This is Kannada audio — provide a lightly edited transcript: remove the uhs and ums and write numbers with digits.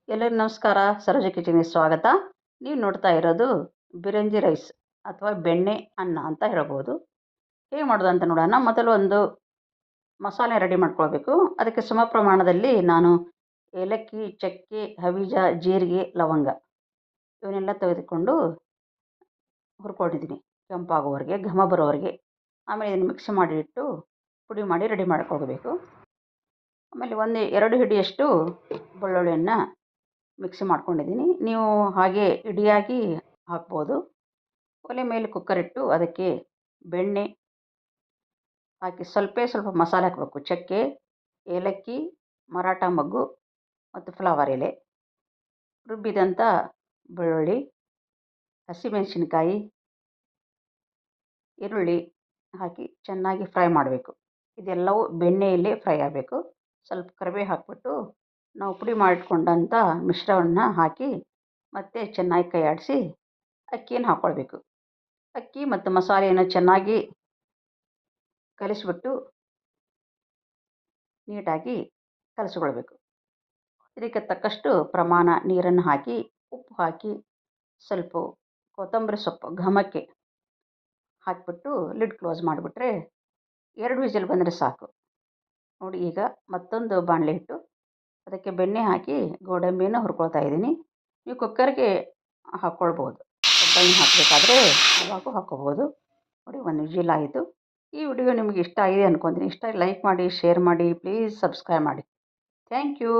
ಎಲ್ಲರಿಗೂ ನಮಸ್ಕಾರ. ಸರೋಜ ಕಿಚನ್ಗೆ ಸ್ವಾಗತ. ನೀವು ನೋಡ್ತಾ ಇರೋದು ಬಿರಂಜಿ ರೈಸ್ ಅಥವಾ ಬೆಣ್ಣೆ ಅನ್ನ ಅಂತ ಹೇಳ್ಬೋದು. ಹೇಗೆ ಮಾಡೋದು ಅಂತ ನೋಡೋಣ. ಮೊದಲು ಒಂದು ಮಸಾಲೆ ರೆಡಿ ಮಾಡ್ಕೊಳ್ಬೇಕು. ಅದಕ್ಕೆ ಸಮ ಪ್ರಮಾಣದಲ್ಲಿ ನಾನು ಏಲಕ್ಕಿ, ಚಕ್ಕೆ, ಹವಿಜ, ಜೀರಿಗೆ, ಲವಂಗ ಇವನ್ನೆಲ್ಲ ತೆಗೆದುಕೊಂಡು ಹುರ್ಕೊಂಡಿದ್ದೀನಿ ಕೆಂಪಾಗೋವರೆಗೆ, ಘಮ ಬರೋವರೆಗೆ. ಆಮೇಲೆ ಇದನ್ನು ಮಿಕ್ಸ್ ಮಾಡಿ ಇಟ್ಟು ಪುಡಿ ಮಾಡಿ ರೆಡಿ ಮಾಡ್ಕೊಳ್ಬೇಕು. ಆಮೇಲೆ 1-2 ಹಿಡಿಯಷ್ಟು ಬೆಳ್ಳುಳ್ಳಿಯನ್ನು ಮಿಕ್ಸಿ ಮಾಡ್ಕೊಂಡಿದ್ದೀನಿ. ನೀವು ಹಾಗೆ ಇಡಿಯಾಗಿ ಹಾಕ್ಬೋದು. ಒಲೆ ಮೇಲೆ ಕುಕ್ಕರ್ ಇಟ್ಟು ಅದಕ್ಕೆ ಬೆಣ್ಣೆ ಹಾಕಿ ಸ್ವಲ್ಪ ಮಸಾಲೆ ಹಾಕಬೇಕು. ಚಕ್ಕೆ, ಏಲಕ್ಕಿ, ಮರಾಠ ಮೊಗ್ಗು ಮತ್ತು ಫ್ಲವರ್ ಎಲೆ, ರುಬ್ಬಿದಂಥ ಬೆಳ್ಳುಳ್ಳಿ, ಹಸಿಮೆಣಸಿನ್ಕಾಯಿ, ಈರುಳ್ಳಿ ಹಾಕಿ ಚೆನ್ನಾಗಿ ಫ್ರೈ ಮಾಡಬೇಕು. ಇದೆಲ್ಲವೂ ಬೆಣ್ಣೆಯಲ್ಲೇ ಫ್ರೈ ಆಗಬೇಕು. ಸ್ವಲ್ಪ ಕರಿಬೇವು ಹಾಕ್ಬಿಟ್ಟು ನಾವು ಪುಡಿ ಮಾಡಿಟ್ಕೊಂಡಂಥ ಮಿಶ್ರಣವನ್ನು ಹಾಕಿ ಮತ್ತೆ ಚೆನ್ನಾಗಿ ಕೈ ಆಡಿಸಿ ಅಕ್ಕಿಯನ್ನು ಹಾಕ್ಕೊಳ್ಬೇಕು. ಅಕ್ಕಿ ಮತ್ತು ಮಸಾಲೆಯನ್ನು ಚೆನ್ನಾಗಿ ಕಲಿಸ್ಬಿಟ್ಟು ನೀಟಾಗಿ ಕಲಿಸ್ಕೊಳ್ಬೇಕು. ಇದಕ್ಕೆ ತಕ್ಕಷ್ಟು ಪ್ರಮಾಣ ನೀರನ್ನು ಹಾಕಿ, ಉಪ್ಪು ಹಾಕಿ, ಸ್ವಲ್ಪ ಕೊತ್ತಂಬರಿ ಸೊಪ್ಪು ಘಮಕ್ಕೆ ಹಾಕಿಬಿಟ್ಟು ಲಿಡ್ ಕ್ಲೋಸ್ ಮಾಡಿಬಿಟ್ರೆ 2 ವಿಸಿಲ್ ಬಂದರೆ ಸಾಕು. ನೋಡಿ, ಈಗ ಮತ್ತೊಂದು ಬಾಣಲೆ ಇಟ್ಟು ಅದಕ್ಕೆ ಬೆಣ್ಣೆ ಹಾಕಿ ಗೋಡಂಬಿಯನ್ನು ಹುರ್ಕೊಳ್ತಾ ಇದ್ದೀನಿ. ನೀವು ಕುಕ್ಕರ್ಗೆ ಹಾಕ್ಕೊಳ್ಬೋದು. ಒಗ್ಗರಣೆ ಹಾಕಬೇಕಾದ್ರೆ ಆವಾಗೂ ಹಾಕ್ಕೋಬೋದು. ನೋಡಿ, 1 ವಿಜಿಲ್ ಆಯಿತು. ಈ ವಿಡಿಯೋ ನಿಮಗೆ ಇಷ್ಟ ಆಗಿದೆ ಅಂದ್ಕೊತೀನಿ. ಇಷ್ಟ ಲೈಕ್ ಮಾಡಿ, ಶೇರ್ ಮಾಡಿ, ಪ್ಲೀಸ್ ಸಬ್ಸ್ಕ್ರೈಬ್ ಮಾಡಿ. Thank you.